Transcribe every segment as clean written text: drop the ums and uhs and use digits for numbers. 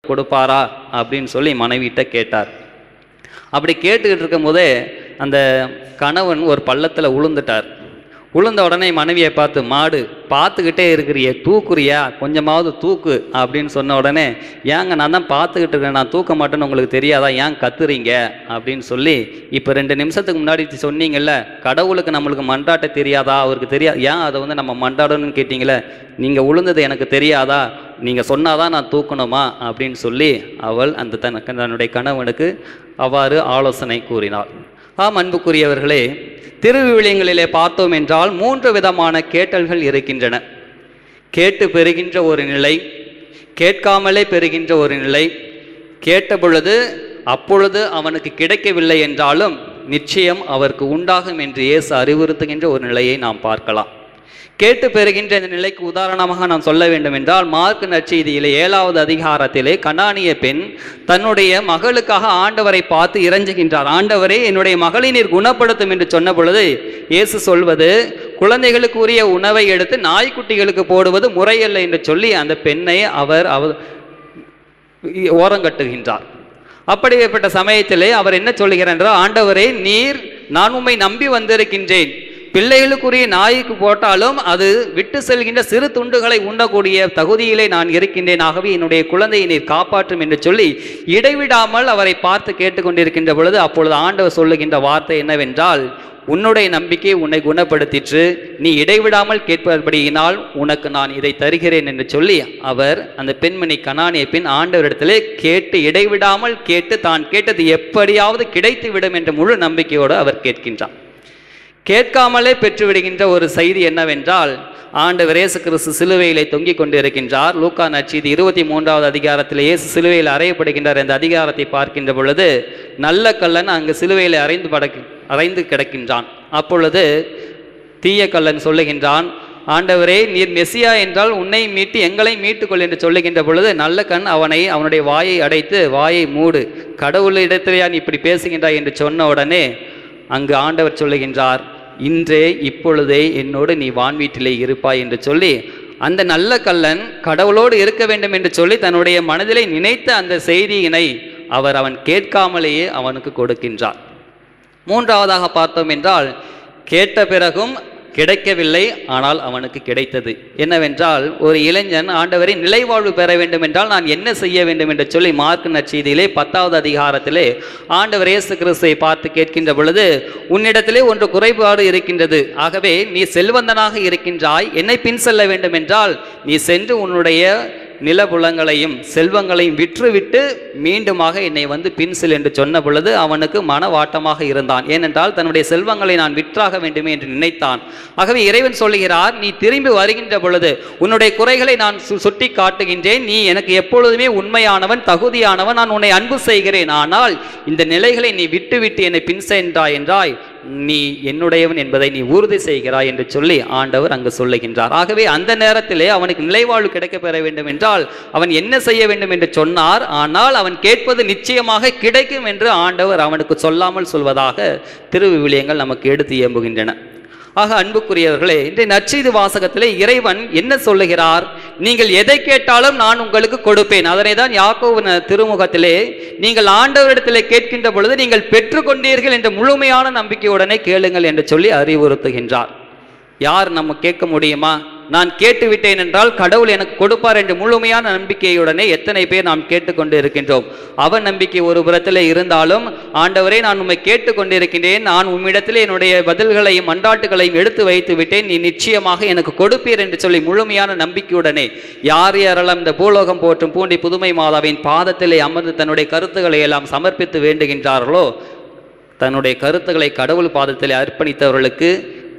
கொடுப்பாரா அப்படின்னு சொல்லி மனைவிட்ட கேட்டார். அப்படி கேட்டுக்கிட்டு இருக்கும் போதே அந்த கணவன் ஒரு பள்ளத்தில் உளுந்துட்டார். உளுந்த உடனே மனைவியை பார்த்து, மாடு பார்த்துக்கிட்டே இருக்கிறியே, தூக்குறியா, கொஞ்சமாவது தூக்கு அப்படின்னு சொன்ன உடனே, ஏங்க நான் தான் பார்த்துக்கிட்டு இருக்கேன், நான் தூக்க மாட்டேன்னு உங்களுக்கு தெரியாதா, ஏன் கத்துறீங்க அப்படின்னு சொல்லி, இப்போ 2 நிமிஷத்துக்கு முன்னாடி சொன்னீங்கல்ல, கடவுளுக்கு நம்மளுக்கு மன்றாட்ட தெரியாதா, அவருக்கு தெரியாது, ஏன் அதை நம்ம மன்றாடணும்னு கேட்டீங்களே, நீங்கள் உளுந்தது எனக்கு தெரியாதா, நீங்கள் சொன்னாதான் நான் தூக்கணுமா அப்படின்னு சொல்லி அவள் அந்த தன்னுடைய கணவனுக்கு அவ்வாறு ஆலோசனை கூறினாள். ஆம் அன்புக்குரியவர்களே, திருவிவிலியங்களிலே பார்த்தோம் என்றால் 3 விதமான கேட்டல்கள் இருக்கின்றன. கேட்டு பெறுகின்ற ஒரு நிலை, கேட்காமலே பெறுகின்ற ஒரு நிலை, கேட்ட பொழுது அப்பொழுது அவனுக்கு கிடைக்கவில்லை என்றாலும் நிச்சயம் அவருக்கு உண்டாகும் என்று இயேசு அறிவுறுத்துகின்ற ஒரு நிலையை நாம் பார்க்கலாம். கேட்டு பெறுகின்ற இந்த நிலைக்கு உதாரணமாக நாம் சொல்ல வேண்டும் என்றால், மார்க் நற்செய்தியிலே 7வது அதிகாரத்திலே கனானிய பெண் தன்னுடைய மகளுக்காக ஆண்டவரை பார்த்து இறைஞ்சுகின்றார். ஆண்டவரே, என்னுடைய மகளை நீர் குணப்படுத்தும் என்று சொன்ன பொழுது இயேசு சொல்வது, குழந்தைகளுக்கு உரிய உணவை எடுத்து நாய்க்குட்டிகளுக்கு போடுவது முறையல்ல என்று சொல்லி அந்த பெண்ணை அவர் ஓரங்கட்டுகின்றார். அப்படிப்பட்ட சமயத்திலே அவர் என்ன சொல்லுகிறார் என்றால், ஆண்டவரே, நீர் நான் உம்மை நம்பி வந்திருக்கின்றேன், பிள்ளைகளுக்குரிய நாய்க்கு போட்டாலும் அது விட்டு செல்கின்ற சிறு துண்டுகளை உண்ணக்கூடிய தகுதியிலே நான் இருக்கின்றேன், ஆகவே என்னுடைய குழந்தையை நீர் காப்பாற்றும் என்று சொல்லி இடைவிடாமல் அவரை பார்த்து கேட்டுக்கொண்டிருக்கின்ற பொழுது அப்பொழுது ஆண்டவர் சொல்லுகின்ற வார்த்தை என்னவென்றால், உன்னுடைய நம்பிக்கை உன்னை குணப்படுத்திற்று, நீ இடைவிடாமல் கேட்பபடியினால் உனக்கு நான் இதை தருகிறேன் என்று சொல்லி அவர் அந்த பெண்மணி கனானிய பெண் ஆண்டவரிடத்திலே கேட்டு இடைவிடாமல் கேட்டு தான் கேட்டது எப்படியாவது கிடைத்து விடும் என்ற முழு நம்பிக்கையோடு அவர் கேட்கின்றார். கேட்காமலே பெற்றுவிடுகின்ற ஒரு செய்தி என்னவென்றால், ஆண்டவர் இயேசு கிறிஸ்து சிலுவையிலே தொங்கிக் கொண்டிருக்கின்றார். லூக்கா நற்செய்தி 23வது அதிகாரத்தில் இயேசு சிலுவையில் அறையப்படுகின்றார். இந்த அதிகாரத்தை பார்க்கின்ற பொழுது நல்ல கள்ளன் அங்கு சிலுவையில் அறைந்து கிடக்கின்றான். அப்பொழுது தீய கள்ளன் சொல்லுகின்றான், ஆண்டவரே, நீர் மெசியா என்றால் உன்னை மீட்டு எங்களை மீட்டுக்கொள் என்று சொல்லுகின்ற பொழுது நல்ல கண் அவனுடைய வாயை அடைத்து, வாயை மூடு, கடவுளிடத்திலேயா நீ இப்படி பேசுகின்றாய் என்று சொன்ன உடனே அங்கு ஆண்டவர் சொல்லுகின்றார், இன்றே இப்பொழுதே என்னோடு நீ வான்வீட்டிலே இருப்பாய் என்று சொல்லி அந்த நல்ல கள்ளன் கடவுளோடு இருக்க வேண்டும் என்று சொல்லி தன்னுடைய மனதிலே நினைத்த அந்த செய்தியினை அவன் கேட்காமலேயே அவனுக்கு கொடுக்கின்றார். 3வதாக பார்த்தோம் என்றால், கேட்ட பிறகும் கிடைக்கவில்லை, ஆனால் அவனுக்கு கிடைத்தது. என்னவென்றால், ஒரு இளைஞன் ஆண்டவரை நிலைவாழ்வு பெற வேண்டும் என்றால் நான் என்ன செய்ய வேண்டும் என்று சொல்லி மார்க் நற்செய்தியிலே 10வது அதிகாரத்திலே ஆண்டவர் இயேசு கிறிஸ்துவை பார்த்து கேட்கின்ற பொழுது, உன்னிடத்திலே ஒன்று குறைபாடு இருக்கின்றது, ஆகவே நீ செல்வந்தனாக இருக்கின்றாய், என்னை பின் செல்ல வேண்டும் என்றால் நீ சென்று உன்னுடைய நிலபுலங்களையும் செல்வங்களையும் விற்றுவிட்டு மீண்டுமாக என்னை பின் செல் என்று சொன்ன பொழுது அவனுக்கு மனவாட்டமாக இருந்தான். ஏனென்றால் தன்னுடைய செல்வங்களை நான் விற்றாக வேண்டுமே என்று நினைத்தான். ஆகவே இறைவன் சொல்லுகிறார், நீ திரும்பி வருகின்ற பொழுது உன்னுடைய குறைகளை நான் சுட்டி காட்டுகின்றேன், நீ எனக்கு எப்பொழுதுமே உண்மையானவன், தகுதியானவன், நான் உன்னை அன்பு செய்கிறேன், ஆனால் இந்த நிலைகளை நீ விட்டுவிட்டு என்னை பின் சென்றாய் என்றாய், நீ என்னுடையவன் என்பதை நீ உறுதி செய்கிறாய் என்று சொல்லி ஆண்டவர் அங்கு சொல்லுகின்றார். ஆகவே அந்த நேரத்திலே அவனுக்கு நிலைவாழ்வு கிடைக்க பெற வேண்டும் என்றால் அவன் என்ன செய்ய வேண்டும் என்று சொன்னார். ஆனால் அவன் கேட்பது நிச்சயமாக கிடைக்கும் என்று ஆண்டவர் அவனுக்கு சொல்லாமல் சொல்வதாக திருவிவிலியங்கள் நமக்கு எடுத்து இயம்புகின்றன. ஆக அன்புக்குரியவர்களே, இன்றைய நற்செய்தி வாசகத்திலே இறைவன் என்ன சொல்லுகிறார்? நீங்கள் எதை கேட்டாலும் நான் உங்களுக்கு கொடுப்பேன். அதனை தான் யாக்கோபு திருமுகத்திலே நீங்கள் ஆண்டவரிடத்திலே கேட்கின்ற பொழுது நீங்கள் பெற்றுக்கொண்டீர்கள் என்ற முழுமையான நம்பிக்கையுடனே கேளுங்கள் என்று சொல்லி அறிவுறுத்துகின்றார். யார் நம்ம கேட்க முடியுமா? நான் கேட்டுவிட்டேன் என்றால் கடவுள் எனக்கு கொடுப்பார் என்று முழுமையான நம்பிக்கையுடனே எத்தனை பேர் நாம் கேட்டுக்கொண்டு இருக்கின்றோம்? அவன் நம்பிக்கை ஒரு புறத்திலே இருந்தாலும், ஆண்டவரே, நான் உம்மை கேட்டுக்கொண்டிருக்கின்றேன், நான் உம்மிடத்திலே என்னுடைய பதில்களையும் மன்றாட்டுகளையும் எடுத்து வைத்து விட்டேன், நீ நிச்சயமாக எனக்கு கொடுப்பீர் என்று சொல்லி முழுமையான நம்பிக்கையுடனே யார் யாரெல்லாம் இந்த பூலோகம் போற்றும் பூண்டி புதுமை மாதாவின் பாதத்திலே அமர்ந்து தன்னுடைய கருத்துக்களை எல்லாம் சமர்ப்பித்து வேண்டுகின்றார்களோ, தன்னுடைய கருத்துக்களை கடவுள் பாதத்திலே அர்ப்பணித்தவர்களுக்கு,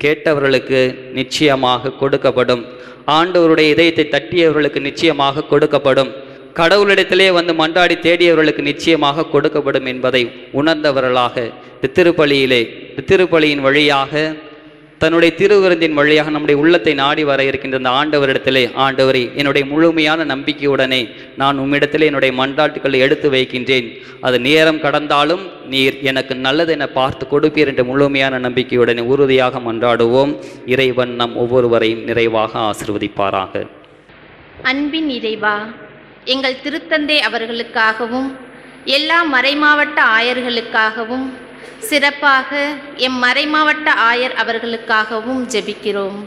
கேட்டவர்களுக்கு நிச்சயமாக கொடுக்கப்படும். ஆண்டவருடைய இதயத்தை தட்டியவர்களுக்கு நிச்சயமாக கொடுக்கப்படும். கடவுளிடத்திலே மன்றாடி தேடியவர்களுக்கு நிச்சயமாக கொடுக்கப்படும் என்பதை உணர்ந்தவர்களாக திருப்பலியின் வழியாக, தன்னுடைய திருவிருந்தின் வழியாக நம்முடைய உள்ளத்தை நாடி வர இருக்கின்ற அந்த ஆண்டவரிடத்திலே, ஆண்டவரே, என்னுடைய முழுமையான நம்பிக்கையுடனே நான் உம்மிடத்திலே என்னுடைய மன்றாட்டுக்களை எடுத்து வைக்கின்றேன், அது நேரம் கடந்தாலும் நீர் எனக்கு நல்லது என பார்த்து கொடுப்பீர் என்ற முழுமையான நம்பிக்கையுடனே உறுதியாக மன்றாடுவோம். இறைவன் நம் ஒவ்வொருவரையும் நிறைவாக ஆசீர்வதிப்பாராக. அன்பின் இறைவா, எங்கள் திருத்தந்தை அவர்களுக்காகவும் எல்லா மறைமாவட்ட ஆயர்களுக்காகவும் சிறப்பாக எம் மறைமாவட்ட ஆயர் அவர்களுக்காகவும் ஜெபிக்கிறோம்.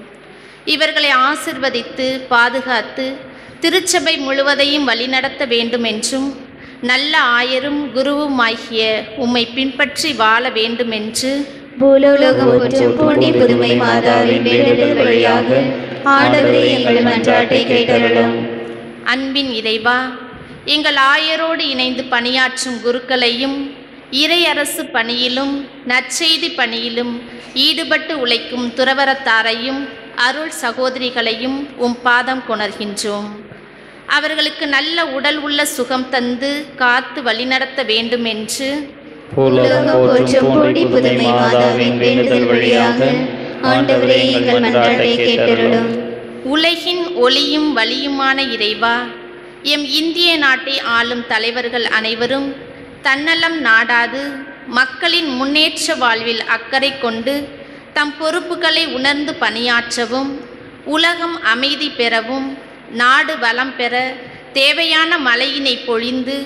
இவர்களை ஆசிர்வதித்து பாதுகாத்து திருச்சபை முழுவதையும் வழிநடத்த வேண்டுமென்றும் நல்ல ஆயரும் குருவுமாகிய உம்மை பின்பற்றி வாழ வேண்டுமென்று பூலோகம் போற்றும் பூண்டி புதுமை மாதாவின் வேண்டுதல் வழியாக ஆண்டவரே எங்கள் மன்றாட்டை கேட்டருளும். அன்பின் இறைவா, எங்கள் ஆயரோடு இணைந்து பணியாற்றும் குருக்களையும் இறையரசு பணியிலும் நற்செய்தி பணியிலும் ஈடுபட்டு உழைக்கும் துறவரத்தாரையும் அருள் சகோதரிகளையும் உம் பாதம் கொணர்கின்றோம். அவர்களுக்கு நல்ல உடல் உள்ள சுகம் தந்து காத்து வழிநடத்த வேண்டுமென்று பூலோகம் போற்றும் பூண்டி புதுமை மாதாவின் வேண்டுதல் வழியாக ஆண்டவரே எங்கள் மன்றாட்டை கேட்டருளும். உலகின் ஒளியும் வழியுமான இறைவா, எம் இந்திய நாட்டை ஆளும் தலைவர்கள் அனைவரும் தன்னலம் நாடாது மக்களின் முன்னேற்ற வாழ்வில் அக்கறை கொண்டு தம் பொறுப்புகளை உணர்ந்து பணியாற்றவும் உலகம் அமைதி பெறவும் நாடு வளம் பெற தேவையான மழையினை பொழிந்து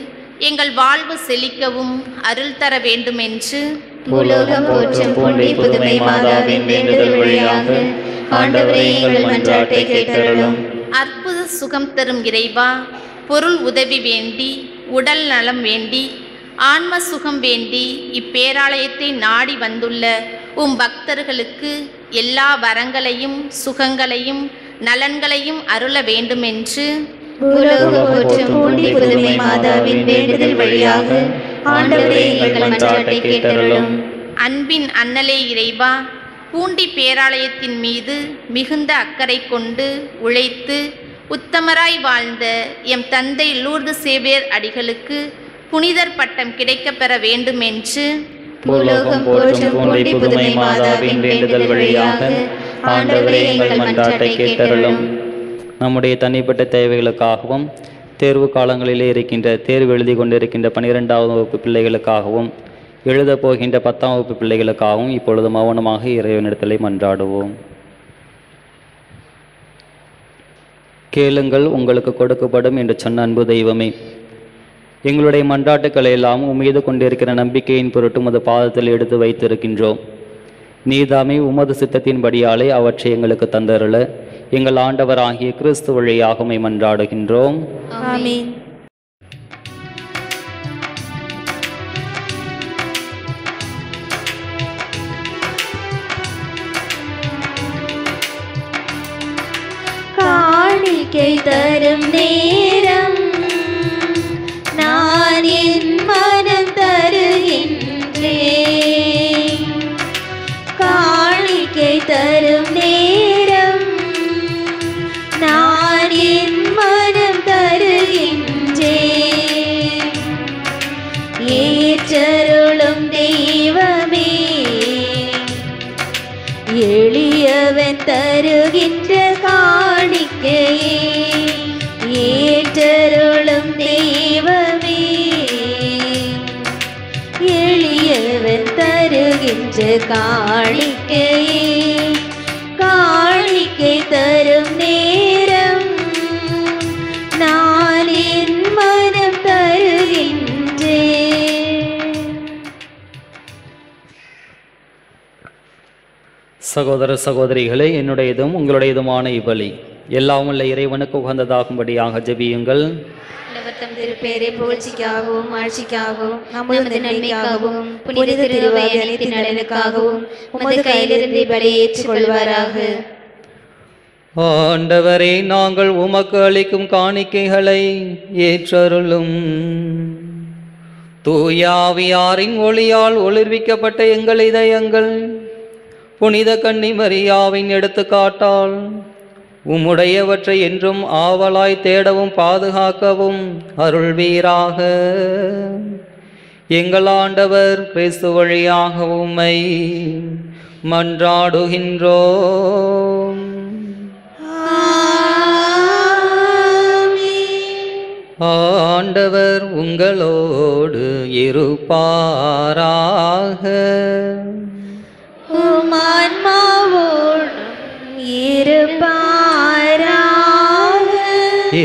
எங்கள் வாழ்வு செழிக்கவும் அருள் தர வேண்டுமென்று பூலோகம் போற்றும் பூண்டி புதுமை மாதாவின் வேண்டுதல் வழியாக ஆண்டவரே எங்கள் மன்றாட்டை கேட்டருளும். அற்புத சுகம் தரும் இறைவா, பொருள் உதவி வேண்டி உடல் நலம் வேண்டி ஆன்ம சுகம் வேண்டி இப்பேராலயத்தை நாடி வந்துள்ள உம் பக்தர்களுக்கு எல்லா வரங்களையும் சுகங்களையும் நலன்களையும் அருள வேண்டுமென்று பூலோகம் போற்றும் பூண்டி புதுமை மாதாவின் வேண்டுதல் வழியாக ஆண்டவரே எங்கள் மன்றாட்டை கேட்டருளும். அன்பின் அண்ணலே இறைவா, பூண்டி பேராலயத்தின் மீது மிகுந்த அக்கறை கொண்டு உழைத்து உத்தமராய் வாழ்ந்த எம் தந்தை லூர்து சேவியர் அடிகளுக்கு புனிதர் பட்டம் கிடைக்கப் பெற வேண்டுமென்று பூலோகம் போற்றும் பூண்டி புதுமை மாதாவின் வேண்டுதல் வழியாக ஆண்டவரே எங்கள் மன்றாட்டை கேட்டருளும். நம்முடைய தனிப்பட்ட தேவைகளுக்காகவும் தேர்வு காலங்களிலே இருக்கின்ற தேர்வு எழுதி கொண்டிருக்கின்ற 12ஆம் வகுப்பு பிள்ளைகளுக்காகவும் எழுதப் போகின்ற 10ஆம் வகுப்பு பிள்ளைகளுக்காகவும் இப்பொழுது மௌனமாக இறைவனிடத்திலே மன்றாடுவோம். கேளுங்கள், உங்களுக்கு கொடுக்கப்படும் என்று சொன்ன அன்பு தெய்வமே, எங்களுடைய மன்றாட்டுக்களை எல்லாம் உம்மீது கொண்டிருக்கிற நம்பிக்கையின் பொருட்டு உமது பாதத்தில் எடுத்து வைத்திருக்கின்றோம். நீதாமே உமது சித்தத்தின்படியாலே அவற்றை எங்களுக்கு தந்தருள எங்கள் ஆண்டவராகிய கிறிஸ்து வழியாக உம்மை மன்றாடுகின்றோம். ஆமென். காணிக்கை தரும் நேரம் நான் என் மனம் தருகின்றேன். காணிக்கை தரும் நேரம் நான் என் மனம் தருகின்றேன். ஏற்றருளும் தெய்வமே, எளியவன் தருகின்ற காணிக்கையே. ஏற்றருளும் தெய்வமே, எளியவன் தருகின்ற காணிக்கையே. காணிக்கை தரும் நேரம் நான் என் மனம் தருகின்றேன். சகோதர சகோதரிகளே, என்னுடையதும் உங்களுடையதுமான இவ்வழி எல்லாம் உள்ள இறைவனுக்கு உகந்ததாகும்படியாக ஜெபியுங்கள். தம் திருப்பேரை புகழ்ச்சிக்காகவும் ஆட்சிக்காகவும் நமது நன்மைக்காகவும் புனித திருவை அனைத்து நலனுக்காகவும் உமது கையிலிருந்து பலி ஏற்றுக்கொள்வாராக. ஆண்டவரே, நாங்கள் உமக்கு அளிக்கும் காணிக்கைகளை ஏற்றருளும். தூயாவியாரின் ஒளியால் ஒளிர்விக்கப்பட்ட எங்கள் இதயங்கள் புனித கன்னி மரியாவின் எடுத்துக்காட்டால் உம்முடையவற்றை என்றும் ஆவலாய் தேடவும் பாதுகாக்கவும் அருள்வீராக. எங்கள் ஆண்டவர் கிறிஸ்து வழியாக உம்மை மன்றாடுகின்றோம். ஆண்டவர் உங்களோடு இருப்பாராக.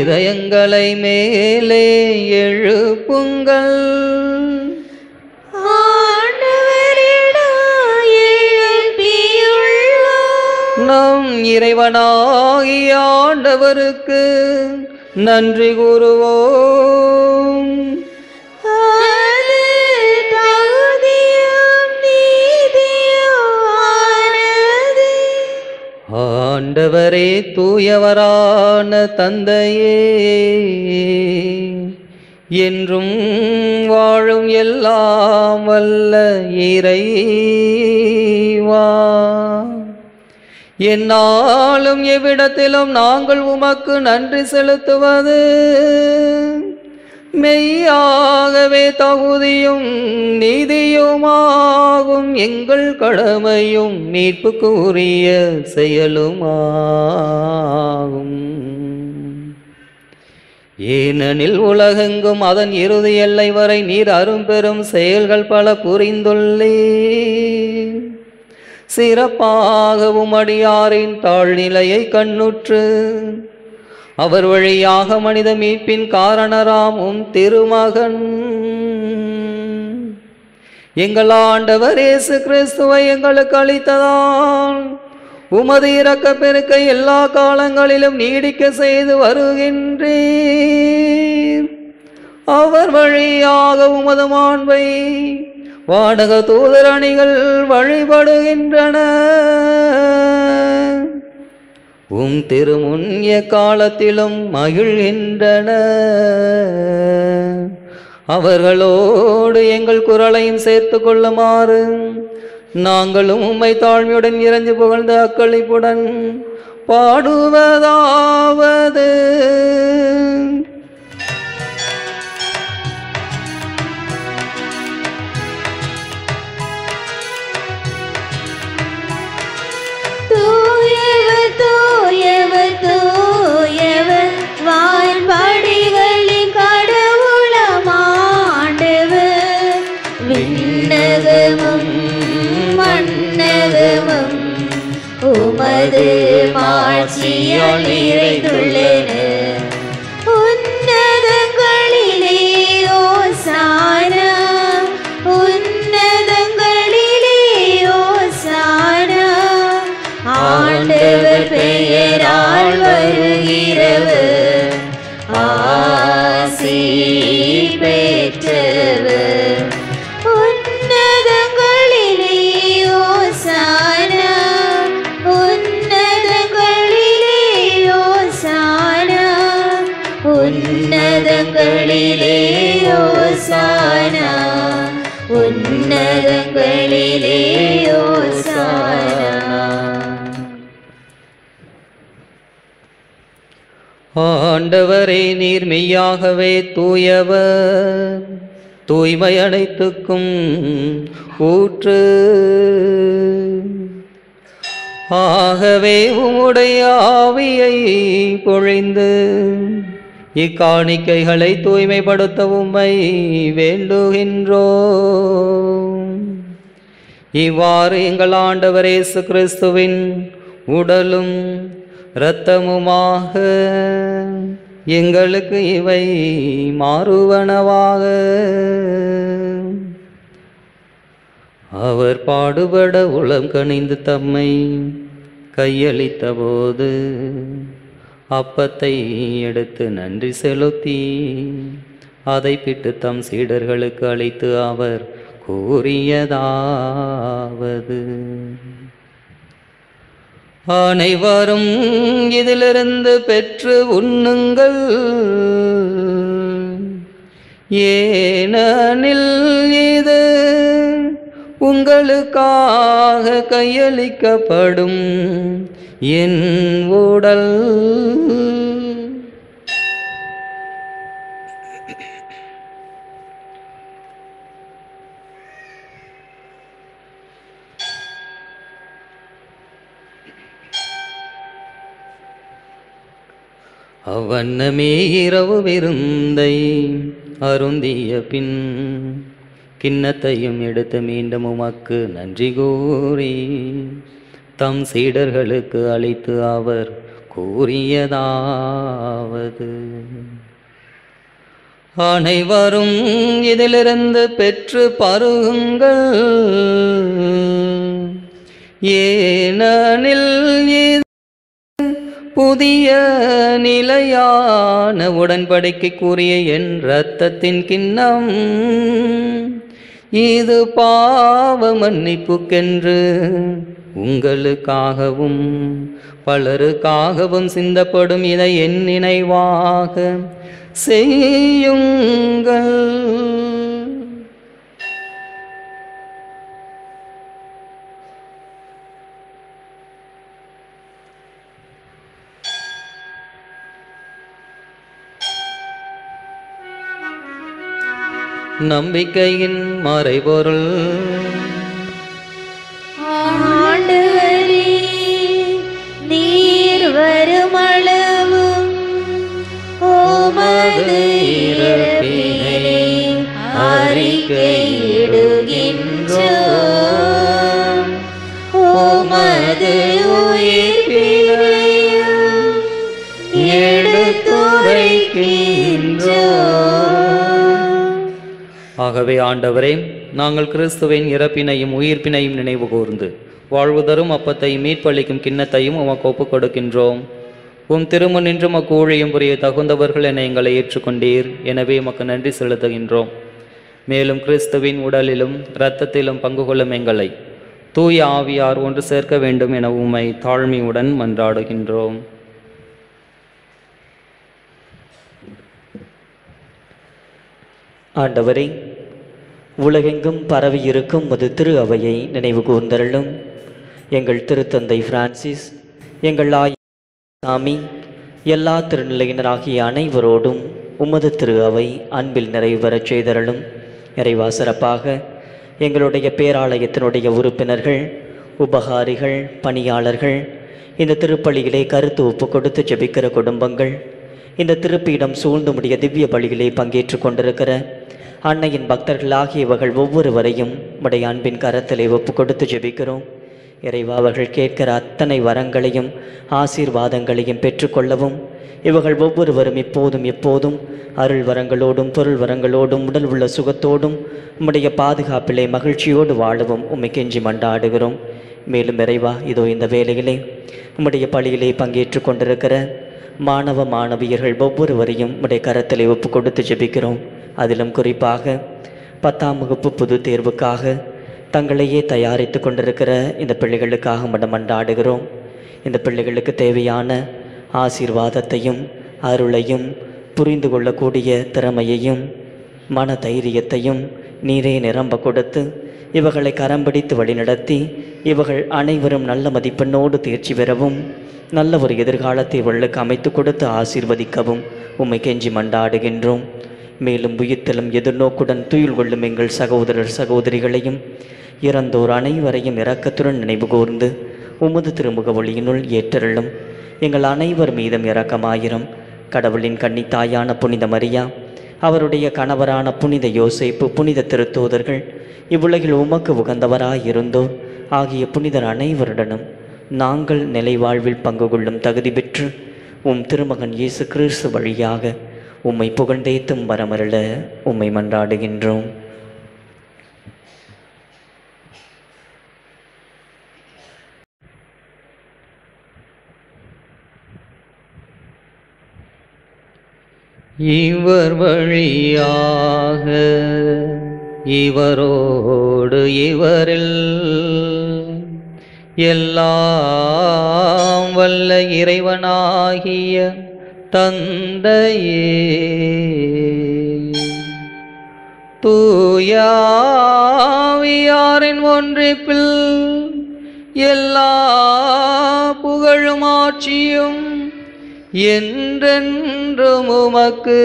இதயங்களை மேலே எழுப்புங்கள். நம் இறைவனாகிய ஆண்டவருக்கு நன்றி கூறுவோம். ஆண்டவரே, தூயவரான தந்தையே, என்றும் வாழும் எல்லாம் வல்ல இறைவா, எந்நாளும் எவ்விடத்திலும் நாங்கள் உமக்கு நன்றி செலுத்துவது மெய்யாகவே தகுதியும் நீதியுமாகும், எங்கள் கடமையும் மீட்புக்கு உரிய செயலுமாகும். ஏனெனில் உலகெங்கும் அதன் இறுதி எல்லை வரை நீர் அரும்பெரும் செயல்கள் பல புரிந்துள்ளீர். சிறப்பாகவும் அடியாரின் தாழ்நிலையை கண்ணுற்று அவர் வழியாக மனித மீட்பின் காரணராம் உம் திருமகன் எங்கள் ஆண்டவர் இயேசு கிறிஸ்துவை எங்களுக்கு அளித்ததால் உமது இரக்க பெருக்கை எல்லா காலங்களிலும் நீடிக்க செய்து வருகின்றீர். அவர் வழியாக உமது மாண்பை வானக தூதரணிகள் வழிபடுகின்றன. உம் திருமுன் எக்காலத்திலும் மகிழ்கின்றன. அவர்களோடு எங்கள் குரலையும் சேர்த்து கொள்ளுமாறு நாங்களும் உம்மை தாழ்மையுடன் இறைஞ்சு புகழ்ந்த அக்களிப்புடன் பாடுவதாவது. உமது மாட்சியால் நிறைந்துள்ளன. உன்னதங்களிலே ஓசானா, உன்னதங்களிலே ஓசானா. ஆண்டவர் பெயரால் வருகிறவர் ஆசி பெற்றவர். உன்னதங்களிலே ஓசானா, உன்னதங்களிலே ஓசானா, உன்னதங்களிலே ஓசானா. ஆண்டவரே, நீர் மெய்யாகவே தூயவர், தூய்மை அனைத்துக்கும் ஊற்று. ஆகவே உம்முடைய ஆவியை பொழிந்து இக்காணிக்கைகளை தூய்மைப்படுத்த உம்மை வேண்டுகின்றோம். இவ்வாறு எங்கள் ஆண்டவர் இயேசு கிறிஸ்துவின் உடலும் இரத்தமுமாக எங்களுக்கு இவை மாறுவனவாக. அவர் பாடுபட உளம் கனிந்து தம்மை கையளித்த போது அப்பத்தை எடுத்து நன்றி செலுத்தி அதை பிட்டு தம் சீடர்களுக்கு அளித்து அவர் கூறியதாவது: அனைவரும் இதிலிருந்து பெற்று உண்ணுங்கள், ஏனெனில் இது உங்களுக்காக கையளிக்கப்படும் என் உடல். அவ்வண்ணமே இரவு விருந்தை அருந்திய பின் கிண்ணத்தையும் எடுத்து மீண்டும் உமக்கு நன்றி கூறி தம் சீடர்களுக்கு அளித்து அவர் கூறியதாவது: அனைவரும் இதிலிருந்து பெற்று பருகுங்கள், ஏனெனில் இது புதிய நிலையான உடன்படிக்கைக்குரிய என் இரத்தத்தின் கிண்ணம். இது பாவ மன்னிப்புக்கென்று உங்களுக்காகவும் பலருக்காகவும் சிந்தப்படும். இதை என் நினைவாக செய்யுங்கள். நம்பிக்கையின் மறைபொருள்: ஆண்டவரே, நீர் வருமளவும் உமது இறப்பினை அறிக்கையிடுகின்றோம், உமது உயிர்ப்பினையும் எடுத்துரைக்கின்றோம். ஆகவே ஆண்டவரே, நாங்கள் கிறிஸ்துவின் இறப்பினையும் உயிர்ப்பினையும் நினைவு கூர்ந்து வாழ்வு தரும் அப்பத்தையும் மீட்பளிக்கும் கிண்ணத்தையும் உமக்கு ஒப்புக் கொடுக்கின்றோம். உம் திருமுன் நின்று உமக்கு ஊழியம் புரிய தகுந்தவர்கள் என எங்களை ஏற்றுக்கொண்டீர். எனவே உமக்கு நன்றி செலுத்துகின்றோம். மேலும் கிறிஸ்துவின் உடலிலும் இரத்தத்திலும் பங்கு கொள்ளும் எங்களை தூய ஆவியார் ஒன்று சேர்க்க வேண்டும் என உம்மை தாழ்மையுடன் மன்றாடுகின்றோம். ஆண்டவரே, உலகெங்கும் பரவி இருக்கும் உமது திரு அவையை நினைவு கூர்ந்தருளும். எங்கள் திருத்தந்தை பிரான்சிஸ், எங்கள் சாமி, எல்லா திருநிலையினராகிய அனைவரோடும் உமது திரு அவை அன்பில் நிறைவு பெறச் செய்தருளும். இறைவா, சிறப்பாக எங்களுடைய பேராலயத்தினுடைய உறுப்பினர்கள், உபகாரிகள், பணியாளர்கள், இந்த திருப்பலியிலே கருத்து ஒப்பு கொடுத்து ஜெபிக்கிற குடும்பங்கள், இந்த திருப்பீடம் சூழ்ந்து முடிய திவ்ய பலியிலே பங்கேற்று கொண்டிருக்கிற அன்னையின் பக்தர்களாகிய இவர்கள் ஒவ்வொருவரையும் உடைய அன்பின் கரத்திலே ஒப்பு கொடுத்து ஜெபிக்கிறோம். இறைவா, அவர்கள் கேட்கிற அத்தனை வரங்களையும் ஆசீர்வாதங்களையும் பெற்றுக்கொள்ளவும், இவர்கள் ஒவ்வொருவரும் இப்போதும் எப்போதும் அருள் வரங்களோடும் பொருள் வரங்களோடும் உடல் உள்ள சுகத்தோடும் உம்முடைய பாதுகாப்பிலே மகிழ்ச்சியோடு வாழவும் உம்மை கெஞ்சி மண்டாடுகிறோம். மேலும் இறைவா, இதோ இந்த வேளையிலே உம்முடைய பலியிலே பங்கேற்று கொண்டிருக்கிற மாணவ மாணவியர்கள் ஒவ்வொருவரையும் உடைய கரத்திலே ஒப்பு கொடுத்து ஜெபிக்கிறோம். அதிலும் குறிப்பாக 10ஆம் வகுப்பு பொது தேர்வுக்காக தங்களையே தயாரித்து கொண்டிருக்கிற இந்த பிள்ளைகளுக்காக மண்டாடுகிறோம். இந்த பிள்ளைகளுக்கு தேவையான ஆசீர்வாதத்தையும் அருளையும் புரிந்து கொள்ளக்கூடிய திறமையையும் மன தைரியத்தையும் நீரே நிரம்ப கொடுத்து இவர்களை கரம்பிடித்து வழிநடத்தி இவர்கள் அனைவரும் நல்ல மதிப்பெண்ணோடு தேர்ச்சி பெறவும் நல்ல ஒரு எதிர்காலத்தை இவர்களுக்கு அமைத்து கொடுத்து ஆசீர்வதிக்கவும் உம்மை கெஞ்சி மண்டாடுகின்றோம். மேலும் உயிர்த்தலும் எதிர்நோக்குடன் துயில் கொள்ளும் எங்கள் சகோதரர் சகோதரிகளையும் இறந்தோர் அனைவரையும் இரக்கத்துடன் நினைவு கூர்ந்து உமது திருமுக ஒளியினுள் ஏற்றருளும். எங்கள் அனைவர் மீதும் இரக்கமாயிரம். கடவுளின் கன்னித்தாயான புனித மரியா, அவருடைய கணவரான புனித யோசேப்பு, புனித திருத்தூதர்கள், இவ்வுலகில் உமக்கு உகந்தவராயிருந்தோர் ஆகிய புனிதர் அனைவருடனும் நாங்கள் நிலை வாழ்வில் பங்கு கொள்ளும் தகுதி பெற்று உம் திருமகன் இயேசு கிறிஸ்து வழியாக உம்மை புகழ்ந்தேத்தும் வரமருள உம்மை மன்றாடுகின்றோம். இவர் வழியாக இவரோடு இவரில் எல்லாம் வல்ல இறைவனாகிய தந்தையே, தூயாவியாரின் ஒன்றிப்பில் எல்லா புகழும் ஆட்சியும் என்றென்றும் உமக்கு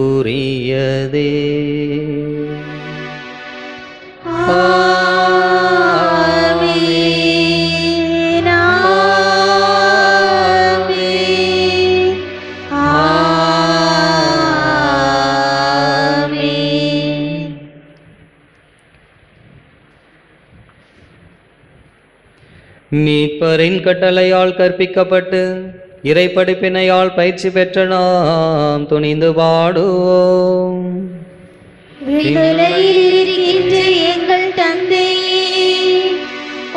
உரியதே. ஆமென், ஆமென், ஆமென். மீட்பரின் கட்டளையால் கற்பிக்கப்பட்டு இறைப்படிப்பினையால் பயிற்சி பெற்ற நாம் துணிந்து பாடுவோம். விடுதலையில் இருக்கின்ற எங்கள் தந்தையே,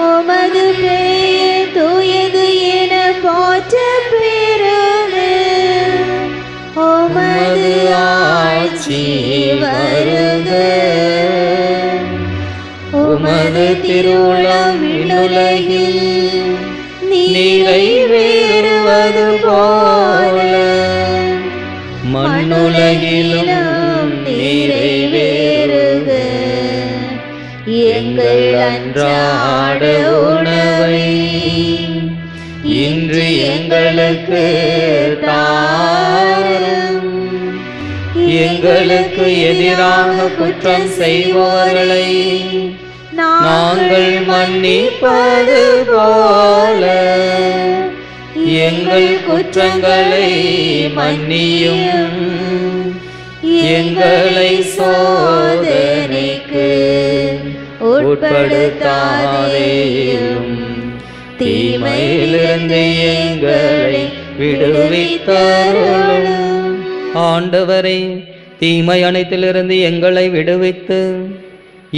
உமது பெயர் தூயது என போற்ற பெறுக. உமது ஆட்சி வருக. உமது திருவுளம் விண்ணுலகில் நிறைவேறுவது போல மண்ணுலகிலும் நிறைவேறுக. எங்கள் அன்றாட உணவை இன்று எங்களுக்கு தாரும். எங்களுக்கு எதிராக குற்றம் செய்பவர்களை நாங்கள் மன்னிப்பது போல எங்கள் குற்றங்களை மன்னியும். எங்களை சோதனைக்கு உட்படுத்தாதேயும், தீமையிலிருந்து எங்களை விடுவித்தருளும். ஆண்டவரே, தீமை அனைத்திலிருந்து எங்களை விடுவித்து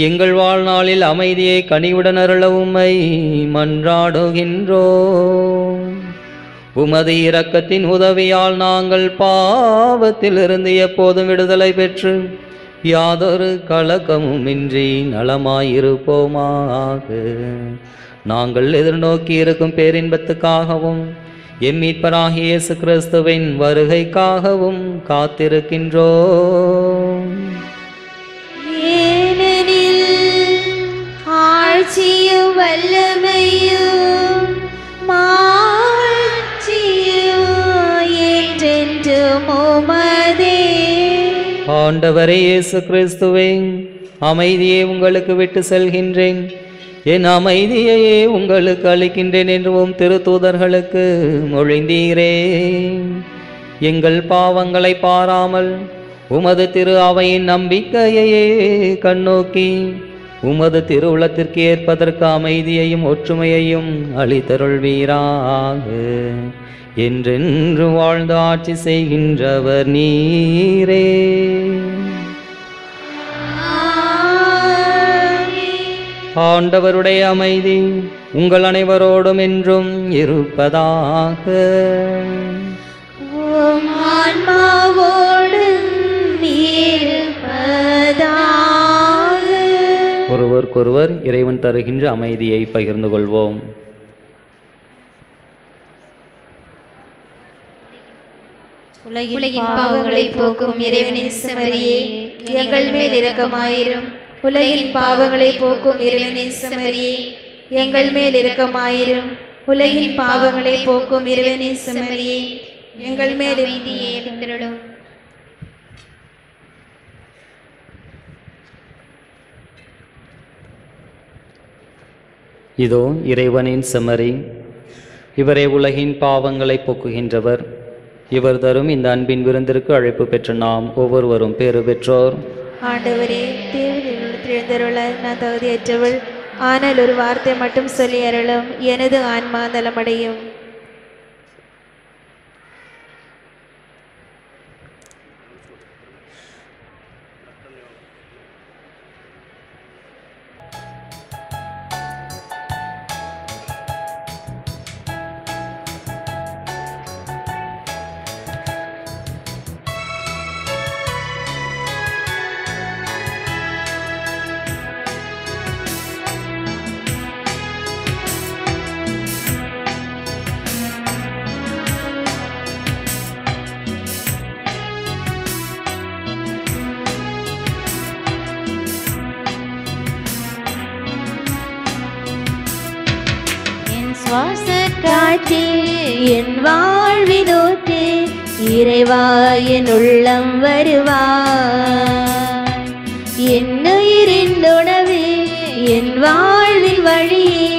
எங்கள் வாழ்நாளில் அமைதியை கனிவுடன் அருள உம்மை மன்றாடுகின்றோம். உமது இரக்கத்தின் உதவியால் நாங்கள் பாவத்திலிருந்து எப்போதும் விடுதலை பெற்று யாதொரு கலக்கமும் இன்றி நலமாயிருப்போமாக. நாங்கள் எதிர்நோக்கி இருக்கும் பேரின்பத்துக்காகவும் எம் மீட்பராகிய இயேசு கிறிஸ்துவின் வருகைக்காகவும் காத்திருக்கின்றோம். ஏனெனில் ஆட்சியும் வல்லமையும் மாட்சியும் என்றென்றும் உமதே. ஆண்டவரே இயேசு கிறிஸ்துவே, அமைதியை உங்களுக்கு விட்டு செல்கின்றேன், என் அமைதியையே உங்களுக்கு அளிக்கின்றேன் என்றும் திருத்தூதர்களுக்கு மொழிந்தீரே. எங்கள் பாவங்களை பாராமல் உமது திரு அவையின் நம்பிக்கையையே கண்ணோக்கி உமது திருவுளத்திற்கு ஏற்பதற்கு அமைதியையும் ஒற்றுமையையும் அளித்தருள்வீராக. என்றென்று வாழ்ந்து ஆட்சி செய்கின்றவர் நீரே. ஆண்டவருடைய அமைதி உங்கள் அனைவரோடும் என்றும் இருப்பதாக. ஒருவருக்கொருவர் இறைவன் தருகின்ற அமைதியை பகிர்ந்து கொள்வோம். உலகின் பாவங்களை போக்கும் இறைவனின் செம்மறியே, எங்கள் மேல் இரக்கமாயிரும். உலகின் பாவங்களை போக்கும் இறைவனின் செம்மறியே, எங்கள் மேல் இரக்கமாயிரும். உலகின் பாவங்களை போக்கும் இறைவனின் செம்மறியே, எங்கள் மேல் இரக்கமாயிரும். இதோ இறைவனின் செம்மறி, இவரே உலகின் பாவங்களை போக்குகின்றவர். இவர் தரும் இந்த அன்பின் விருந்திற்கு அழைப்பு பெற்ற நாம் ஒவ்வொருவரும் பேறு பெற்றோர். ஆண்டவரே, தேவருள நான் தகுதியற்றவள், ஆனால் ஒரு வார்த்தை மட்டும் சொல்லி அருளும், எனது ஆன்மா நலமடையும். காற்றே, என் வாழ்வினோற்றே, இறைவா என் உள்ளம் வருவாய். என் உயிரின் உணவே, என் வாழ்வின் வழியே,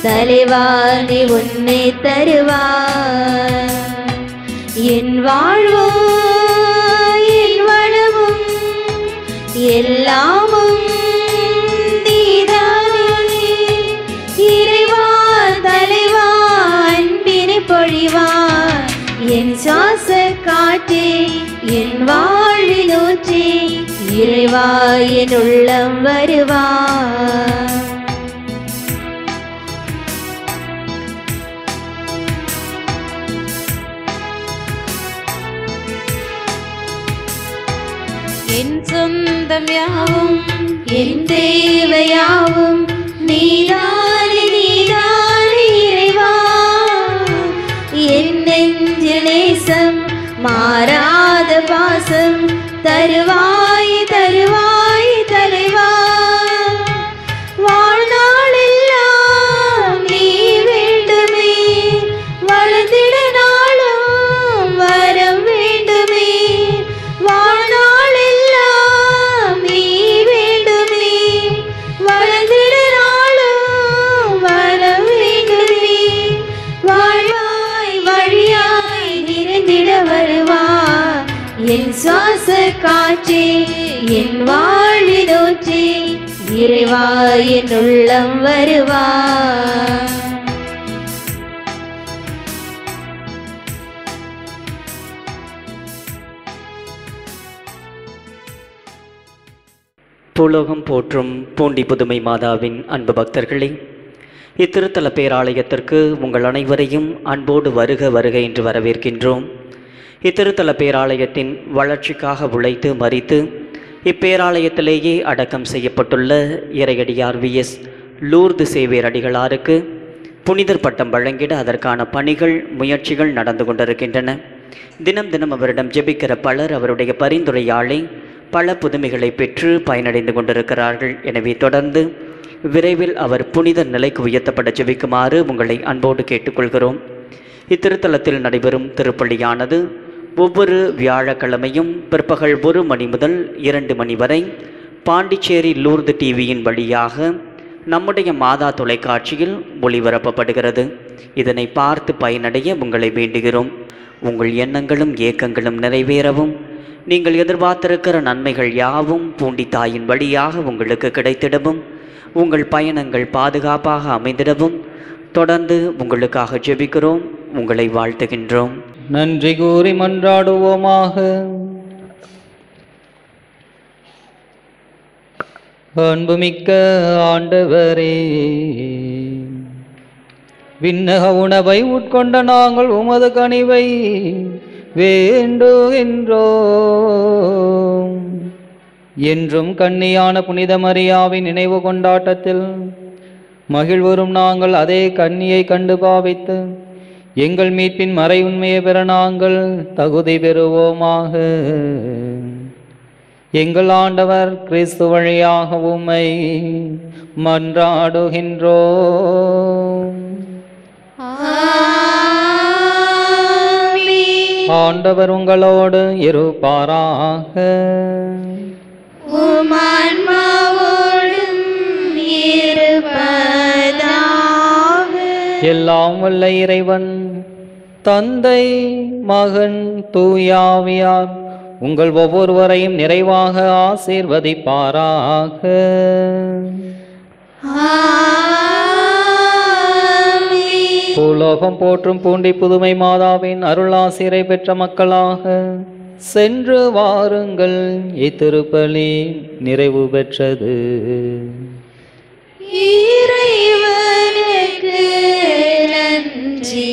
தலைவா நீ உன்னை தருவாய். என் வாழ்வும் என் வளமும் எல்லாமும் நீதானே, இறைவா தலை வாழினூற்றி இறைவா என் உள்ளம் வருவார். என் சொந்தம் யாவும் என் தேவையாவும் நீதானே நீதானே இறைவா. என் நெஞ்சில் நேசம் மாறாத பாசம் தருவாய் தருவாய் தலைவா. வாழ்நாளெல்லாம் நீ வேண்டுமே, வளர்ந்திட நாளும் வரம் வேண்டுமே. வாழ்நாளெல்லாம் நீ வேண்டுமே, வளர்ந்திட நாளும் வரம் வேண்டுமே. வாழ்வாய் வழியாய் நிறைந்திட வருவாய் என் சுவாச காற்றே என் வாழினூற்றே இறைவா என் உள்ளம் வருவாய். பூலோகம் போற்றும் பூண்டி புதுமை மாதாவின் அன்பு பக்தர்களே, இத்திருத்தல பேராலயத்திற்கு உங்கள் அனைவரையும் அன்போடு வருக வருக என்று வரவேற்கின்றோம். இத்திருத்தல பேராலயத்தின் வளர்ச்சிக்காக உழைத்து மரித்து இப்பேராலயத்திலேயே அடக்கம் செய்யப்பட்டுள்ள இறையடியார் விஎஸ் லூர்து சேவியர் அடிகளாருக்கு புனிதர் பட்டம் வழங்கிட அதற்கான பணிகள் முயற்சிகள் நடந்து கொண்டிருக்கின்றன. தினம் தினம் அவரிடம் ஜெபிக்கிற பலர் அவருடைய பரிந்துரையாலே பல புதுமைகளை பெற்று பயனடைந்து கொண்டிருக்கிறார்கள். எனவே தொடர்ந்து விரைவில் அவர் புனித நிலைக்கு உயர்த்தப்பட ஜெபிக்குமாறு உங்களை அன்போடு கேட்டுக்கொள்கிறோம். இத்திருத்தலத்தில் நடைபெறும் திருப்பள்ளியானது ஒவ்வொரு வியாழக்கிழமையும் பிற்பகல் 1 மணி முதல் 2 மணி வரை பாண்டிச்சேரி லூர்து டிவியின் வழியாக நம்முடைய மாதா தொலைக்காட்சியில் ஒளிபரப்பப்படுகிறது. இதனை பார்த்து பயனடைய உங்களை வேண்டுகிறோம். உங்கள் எண்ணங்களும் ஏக்கங்களும் நிறைவேறவும் நீங்கள் எதிர்பார்த்திருக்கிற நன்மைகள் யாவும் பூண்டி தாயின் வழியாக உங்களுக்கு கிடைத்திடவும் உங்கள் பயணங்கள் பாதுகாப்பாக அமைந்திடவும் தொடர்ந்து உங்களுக்காக ஜெபிக்கிறோம். உங்களை வாழ்த்துகின்றோம். நன்றி கூறி மன்றாடுவோமாக. அன்புமிக்க ஆண்டவரே, விண்ணக உணவை உட்கொண்ட நாங்கள் உமது கனிவை வேண்டுகின்றோம். என்றும் கன்னியான புனித மரியாவின் நினைவு கொண்டாட்டத்தில் மகிழ்வரும் நாங்கள் அதே கன்னியை கண்டு பாவித்து எங்கள் மீட்பின் மறை உண்மையை பெற நாங்கள் தகுதி பெறுவோமாக. எங்கள் ஆண்டவர் கிறிஸ்து வழியாக உம்மை மன்றாடுகின்றோம். ஆண்டவர் உங்களோடு இருப்பாராக. எல்லாம் வல்ல இறைவன் தந்தை மகன் தூயாவியார் உங்கள் ஒவ்வொருவரையும் நிறைவாக ஆசீர்வதிப்பாராக. பூலோகம் போற்றும் பூண்டி புதுமை மாதாவின் அருளாசிரை பெற்ற மக்களாக சென்று வாருங்கள். இத்திருப்பலி நிறைவு பெற்றது. இறைவனுக்கு நன்றி.